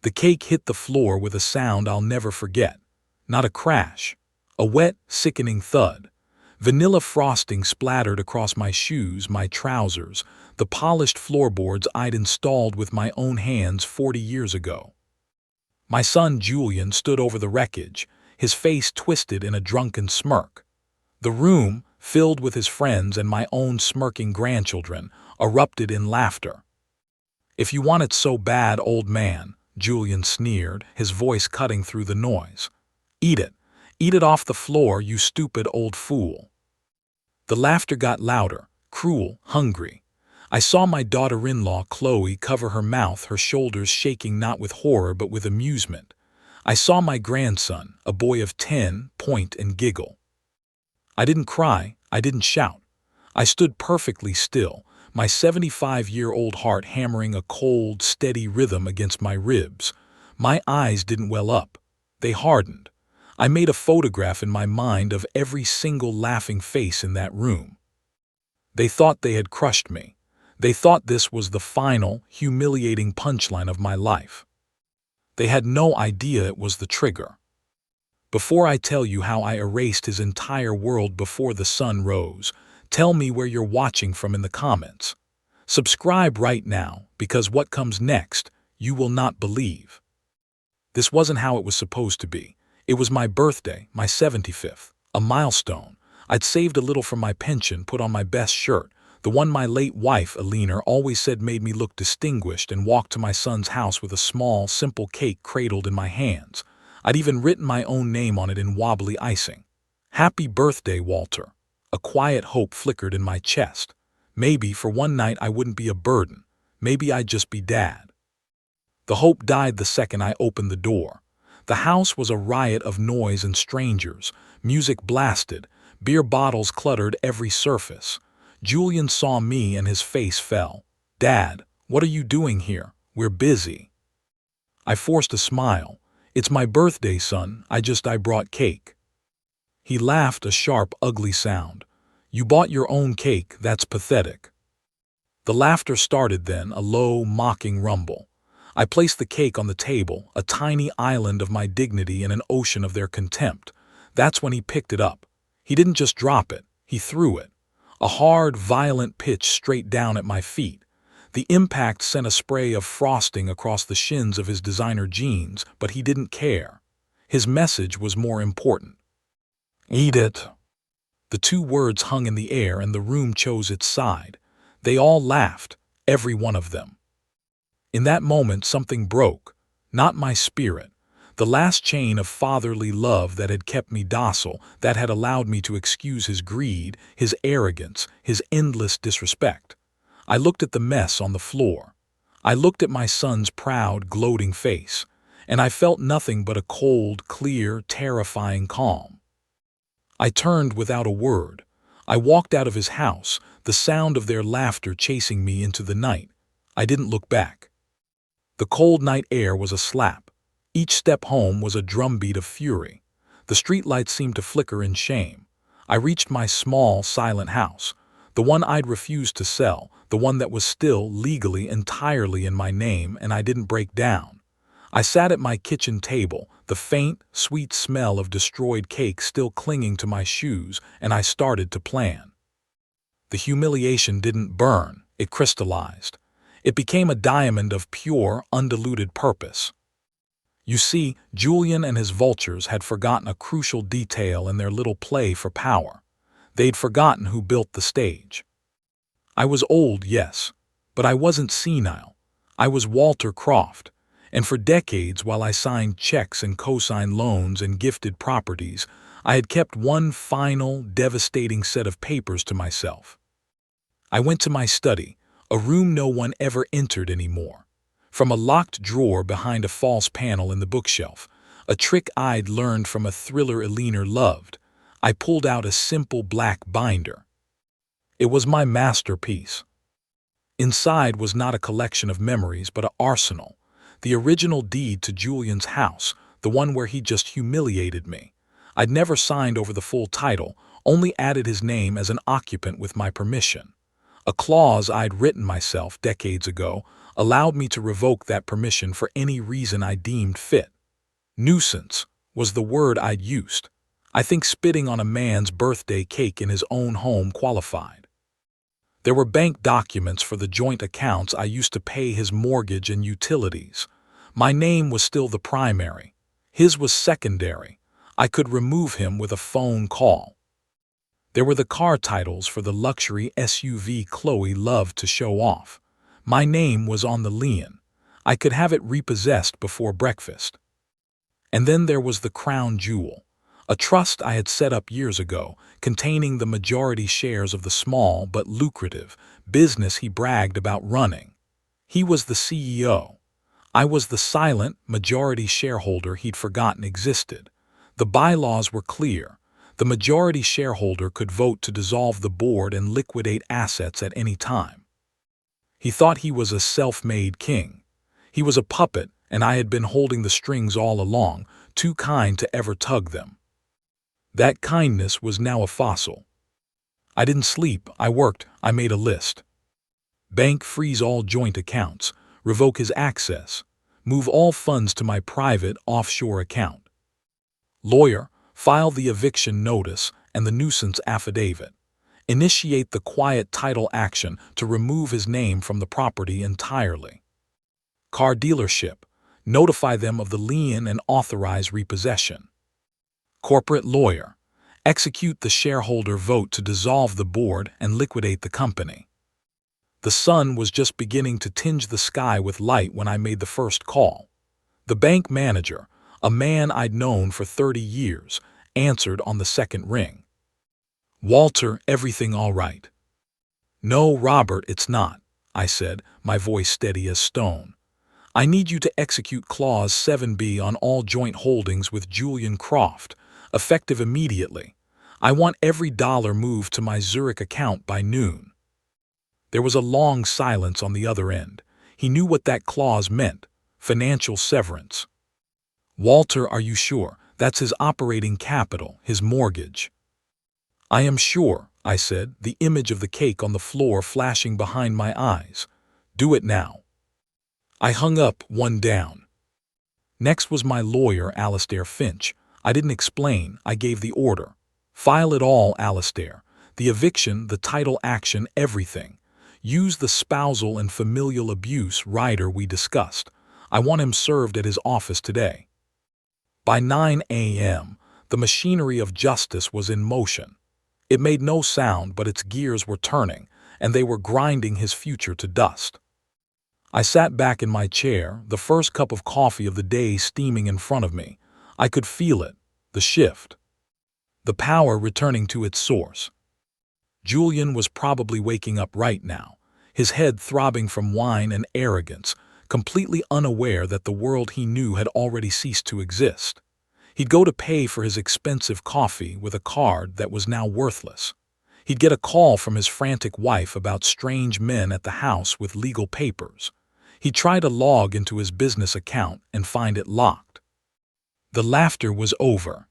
The cake hit the floor with a sound I'll never forget. Not a crash. A wet, sickening thud. Vanilla frosting splattered across my shoes, my trousers, the polished floorboards I'd installed with my own hands 40 years ago. My son Julian stood over the wreckage, his face twisted in a drunken smirk. The room, filled with his friends and my own smirking grandchildren, erupted in laughter. "If you want it so bad, old man," Julian sneered, his voice cutting through the noise. "Eat it. Eat it off the floor, you stupid old fool." The laughter got louder, cruel, hungry. I saw my daughter-in-law, Chloe, cover her mouth, her shoulders shaking not with horror but with amusement. I saw my grandson, a boy of 10, point and giggle. I didn't cry, I didn't shout. I stood perfectly still, my 75-year-old heart hammering a cold, steady rhythm against my ribs. My eyes didn't well up. They hardened. I made a photograph in my mind of every single laughing face in that room. They thought they had crushed me. They thought this was the final, humiliating punchline of my life. They had no idea it was the trigger. Before I tell you how I erased his entire world before the sun rose, tell me where you're watching from in the comments. Subscribe right now, because what comes next, you will not believe. This wasn't how it was supposed to be. It was my birthday, my 75th, a milestone. I'd saved a little from my pension, put on my best shirt, the one my late wife, Alina, always said made me look distinguished, and walked to my son's house with a small, simple cake cradled in my hands. I'd even written my own name on it in wobbly icing. "Happy birthday, Walter." A quiet hope flickered in my chest. Maybe for one night I wouldn't be a burden. Maybe I'd just be Dad. The hope died the second I opened the door. The house was a riot of noise and strangers. Music blasted. Beer bottles cluttered every surface. Julian saw me and his face fell. "Dad, what are you doing here? We're busy." I forced a smile. "It's my birthday, son. I brought cake." He laughed, a sharp, ugly sound. "You bought your own cake, that's pathetic." The laughter started then, a low, mocking rumble. I placed the cake on the table, a tiny island of my dignity in an ocean of their contempt. That's when he picked it up. He didn't just drop it, he threw it. A hard, violent pitch straight down at my feet. The impact sent a spray of frosting across the shins of his designer jeans, but he didn't care. His message was more important. "Eat it." The two words hung in the air and the room chose its side. They all laughed, every one of them. In that moment something broke, not my spirit. The last chain of fatherly love that had kept me docile, that had allowed me to excuse his greed, his arrogance, his endless disrespect. I looked at the mess on the floor. I looked at my son's proud, gloating face, and I felt nothing but a cold, clear, terrifying calm. I turned without a word. I walked out of his house, the sound of their laughter chasing me into the night. I didn't look back. The cold night air was a slap. Each step home was a drumbeat of fury. The streetlights seemed to flicker in shame. I reached my small, silent house, the one I'd refused to sell, the one that was still legally entirely in my name, and I didn't break down. I sat at my kitchen table, the faint, sweet smell of destroyed cake still clinging to my shoes, and I started to plan. The humiliation didn't burn, it crystallized. It became a diamond of pure, undiluted purpose. You see, Julian and his vultures had forgotten a crucial detail in their little play for power. They'd forgotten who built the stage. I was old, yes, but I wasn't senile. I was Walter Croft, and for decades, while I signed checks and co-signed loans and gifted properties, I had kept one final, devastating set of papers to myself. I went to my study, a room no one ever entered anymore. From a locked drawer behind a false panel in the bookshelf, a trick I'd learned from a thriller Alina loved, I pulled out a simple black binder. It was my masterpiece. Inside was not a collection of memories but an arsenal, the original deed to Julian's house, the one where he just humiliated me. I'd never signed over the full title, only added his name as an occupant with my permission. A clause I'd written myself decades ago, allowed me to revoke that permission for any reason I deemed fit. Nuisance was the word I'd used. I think spitting on a man's birthday cake in his own home qualified. There were bank documents for the joint accounts I used to pay his mortgage and utilities. My name was still the primary. His was secondary. I could remove him with a phone call. There were the car titles for the luxury SUV Chloe loved to show off. My name was on the lien. I could have it repossessed before breakfast. And then there was the crown jewel, a trust I had set up years ago, containing the majority shares of the small but lucrative business he bragged about running. He was the CEO. I was the silent majority shareholder he'd forgotten existed. The bylaws were clear. The majority shareholder could vote to dissolve the board and liquidate assets at any time. He thought he was a self-made king. He was a puppet, and I had been holding the strings all along, too kind to ever tug them. That kindness was now a fossil. I didn't sleep, I worked, I made a list. Bank freeze all joint accounts, revoke his access, move all funds to my private offshore account. Lawyer, file the eviction notice and the nuisance affidavit. Initiate the quiet title action to remove his name from the property entirely. Car dealership, notify them of the lien and authorize repossession. Corporate lawyer, execute the shareholder vote to dissolve the board and liquidate the company. The sun was just beginning to tinge the sky with light when I made the first call. The bank manager, a man I'd known for 30 years, answered on the second ring. "Walter, everything all right?" "No, Robert, it's not," I said, my voice steady as stone. "I need you to execute Clause 7B on all joint holdings with Julian Croft, effective immediately. I want every dollar moved to my Zurich account by noon." There was a long silence on the other end. He knew what that clause meant: financial severance. "Walter, are you sure? That's his operating capital, his mortgage." "I am sure," I said, the image of the cake on the floor flashing behind my eyes. "Do it now." I hung up, one down. Next was my lawyer, Alistair Finch. I didn't explain, I gave the order. "File it all, Alistair. The eviction, the title action, everything. Use the spousal and familial abuse rider we discussed. I want him served at his office today." By 9 a.m., the machinery of justice was in motion. It made no sound, but its gears were turning, and they were grinding his future to dust. I sat back in my chair, the first cup of coffee of the day steaming in front of me. I could feel it, the shift. The power returning to its source. Julian was probably waking up right now, his head throbbing from wine and arrogance, completely unaware that the world he knew had already ceased to exist. He'd go to pay for his expensive coffee with a card that was now worthless. He'd get a call from his frantic wife about strange men at the house with legal papers. He'd try to log into his business account and find it locked. The laughter was over.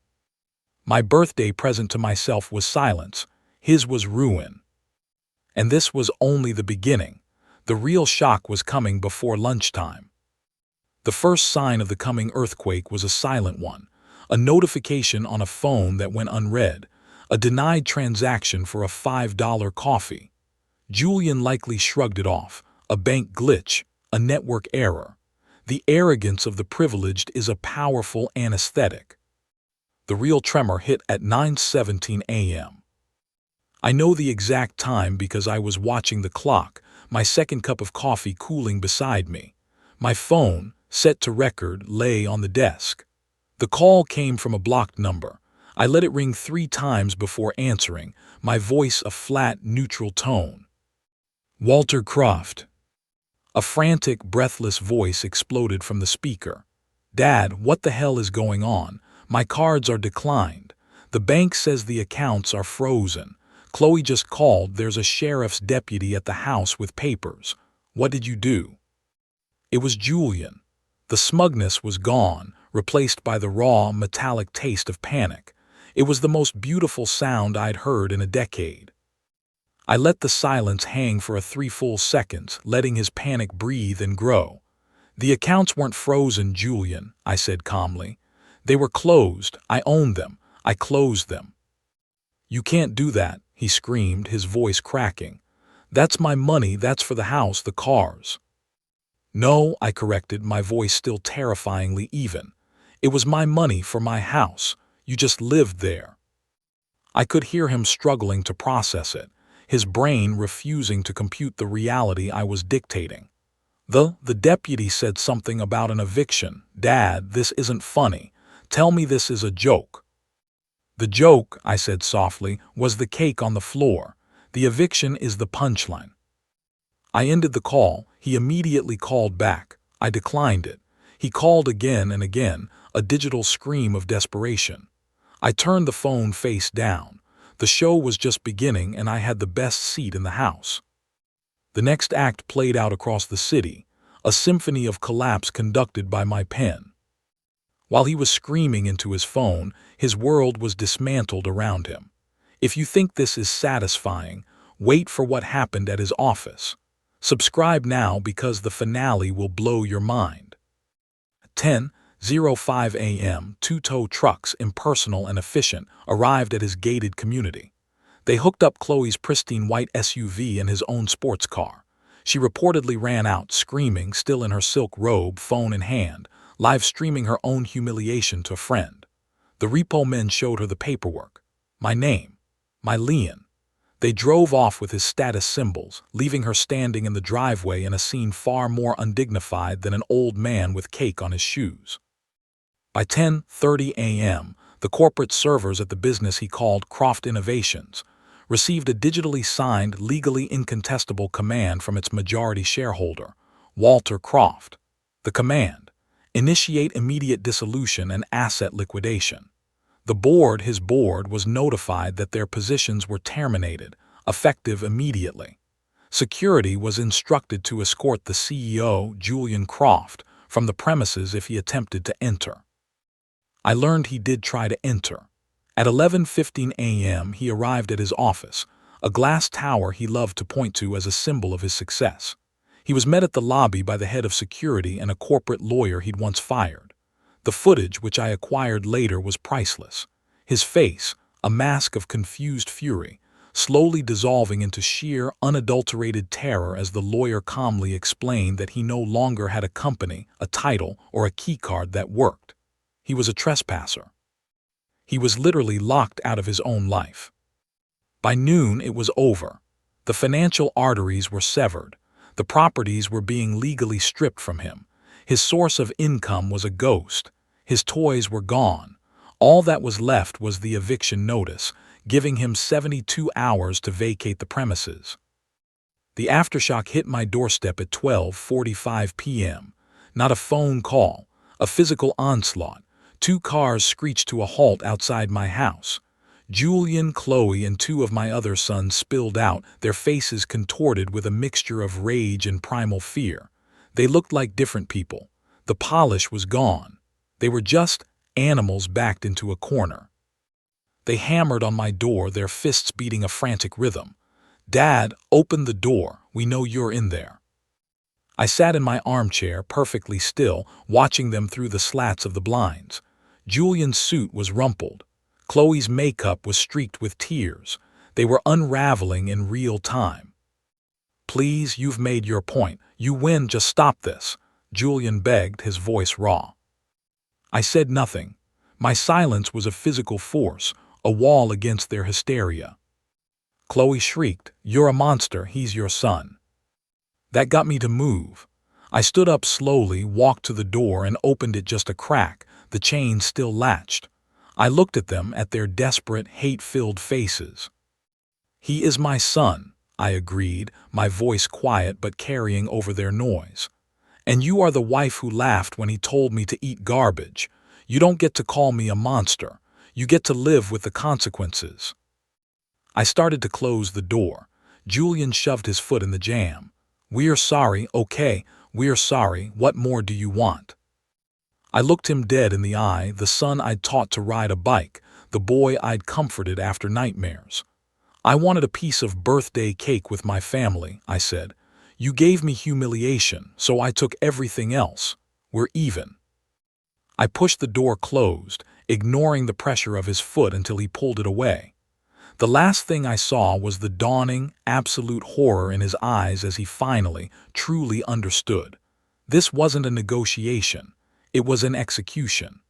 My birthday present to myself was silence. His was ruin. And this was only the beginning. The real shock was coming before lunchtime. The first sign of the coming earthquake was a silent one, a notification on a phone that went unread, a denied transaction for a $5 coffee. Julian likely shrugged it off, a bank glitch, a network error. The arrogance of the privileged is a powerful anesthetic. The real tremor hit at 9:17 a.m. I know the exact time because I was watching the clock, my second cup of coffee cooling beside me. My phone, set to record, lay on the desk. The call came from a blocked number. I let it ring 3 times before answering, my voice a flat, neutral tone. "Walter Croft." A frantic, breathless voice exploded from the speaker. "Dad, what the hell is going on? My cards are declined. The bank says the accounts are frozen. Chloe just called, there's a sheriff's deputy at the house with papers. What did you do?" It was Julian. The smugness was gone, replaced by the raw, metallic taste of panic. It was the most beautiful sound I'd heard in a decade. I let the silence hang for 3 full seconds, letting his panic breathe and grow. The accounts weren't frozen, Julian, I said calmly. They were closed. I owned them. I closed them. You can't do that, he screamed, his voice cracking. That's my money. That's for the house, the cars. No, I corrected, my voice still terrifyingly even. It was my money for my house. You just lived there. I could hear him struggling to process it, his brain refusing to compute the reality I was dictating. The deputy said something about an eviction. Dad, this isn't funny. Tell me this is a joke. The joke, I said softly, was the cake on the floor. The eviction is the punchline. I ended the call. He immediately called back. I declined it. He called again and again, a digital scream of desperation. I turned the phone face down. The show was just beginning and I had the best seat in the house. The next act played out across the city, a symphony of collapse conducted by my pen. While he was screaming into his phone, his world was dismantled around him. If you think this is satisfying, wait for what happened at his office. Subscribe now because the finale will blow your mind. 10:05 a.m. Two tow trucks, impersonal and efficient, arrived at his gated community. They hooked up Chloe's pristine white SUV and his own sports car. She reportedly ran out, screaming, still in her silk robe, phone in hand, live streaming her own humiliation to a friend. The repo men showed her the paperwork. My name. My Leon. They drove off with his status symbols, leaving her standing in the driveway in a scene far more undignified than an old man with cake on his shoes. By 10:30 a.m., the corporate servers at the business he called Croft Innovations received a digitally signed, legally incontestable command from its majority shareholder, Walter Croft. The command: initiate immediate dissolution and asset liquidation. His board, was notified that their positions were terminated, effective immediately. Security was instructed to escort the CEO, Julian Croft, from the premises if he attempted to enter. I learned he did try to enter. At 11:15 a.m. he arrived at his office, a glass tower he loved to point to as a symbol of his success. He was met at the lobby by the head of security and a corporate lawyer he'd once fired. The footage, which I acquired later, was priceless. His face, a mask of confused fury, slowly dissolving into sheer, unadulterated terror as the lawyer calmly explained that he no longer had a company, a title, or a keycard that worked. He was a trespasser. He was literally locked out of his own life. By noon, it was over. The financial arteries were severed. The properties were being legally stripped from him. His source of income was a ghost. His toys were gone. All that was left was the eviction notice, giving him 72 hours to vacate the premises. The aftershock hit my doorstep at 12:45 p.m. Not a phone call, a physical onslaught. 2 cars screeched to a halt outside my house. Julian, Chloe, and 2 of my other sons spilled out, their faces contorted with a mixture of rage and primal fear. They looked like different people. The polish was gone. They were just animals backed into a corner. They hammered on my door, their fists beating a frantic rhythm. "Dad, open the door. We know you're in there." I sat in my armchair, perfectly still, watching them through the slats of the blinds. Julian's suit was rumpled. Chloe's makeup was streaked with tears. They were unraveling in real time. "Please, you've made your point. You win, just stop this," Julian begged, his voice raw. I said nothing. My silence was a physical force, a wall against their hysteria. Chloe shrieked, "You're a monster, he's your son." That got me to move. I stood up slowly, walked to the door, and opened it just a crack, the chain still latched. I looked at them, at their desperate, hate-filled faces. "He is my son," I agreed, my voice quiet but carrying over their noise. "And you are the wife who laughed when he told me to eat garbage. You don't get to call me a monster. You get to live with the consequences." I started to close the door. Julian shoved his foot in the jamb. "We're sorry, okay, we're sorry. What more do you want?" I looked him dead in the eye, the son I'd taught to ride a bike, the boy I'd comforted after nightmares. I wanted a piece of birthday cake with my family, I said. You gave me humiliation, so I took everything else. We're even. I pushed the door closed, ignoring the pressure of his foot until he pulled it away. The last thing I saw was the dawning, absolute horror in his eyes as he finally, truly understood. This wasn't a negotiation. It was an execution.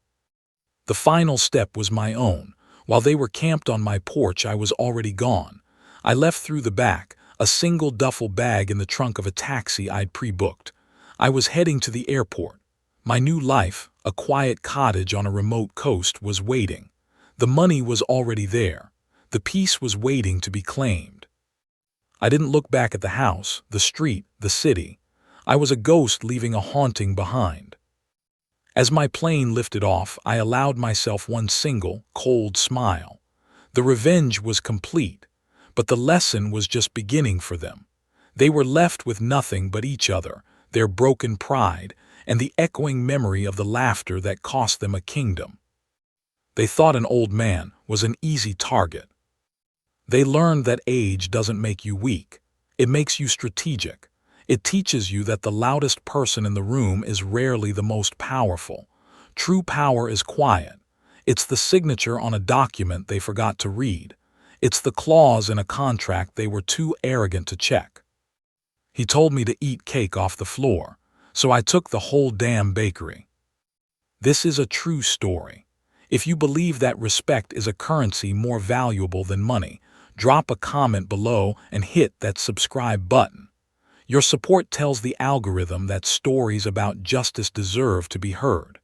The final step was my own. While they were camped on my porch, I was already gone. I left through the back, a single duffel bag in the trunk of a taxi I'd pre-booked. I was heading to the airport. My new life, a quiet cottage on a remote coast, was waiting. The money was already there. The peace was waiting to be claimed. I didn't look back at the house, the street, the city. I was a ghost leaving a haunting behind. As my plane lifted off, I allowed myself one single, cold smile. The revenge was complete, but the lesson was just beginning for them. They were left with nothing but each other, their broken pride, and the echoing memory of the laughter that cost them a kingdom. They thought an old man was an easy target. They learned that age doesn't make you weak. It makes you strategic. It teaches you that the loudest person in the room is rarely the most powerful. True power is quiet. It's the signature on a document they forgot to read. It's the clause in a contract they were too arrogant to check. He told me to eat cake off the floor, so I took the whole damn bakery. This is a true story. If you believe that respect is a currency more valuable than money, drop a comment below and hit that subscribe button. Your support tells the algorithm that stories about justice deserve to be heard.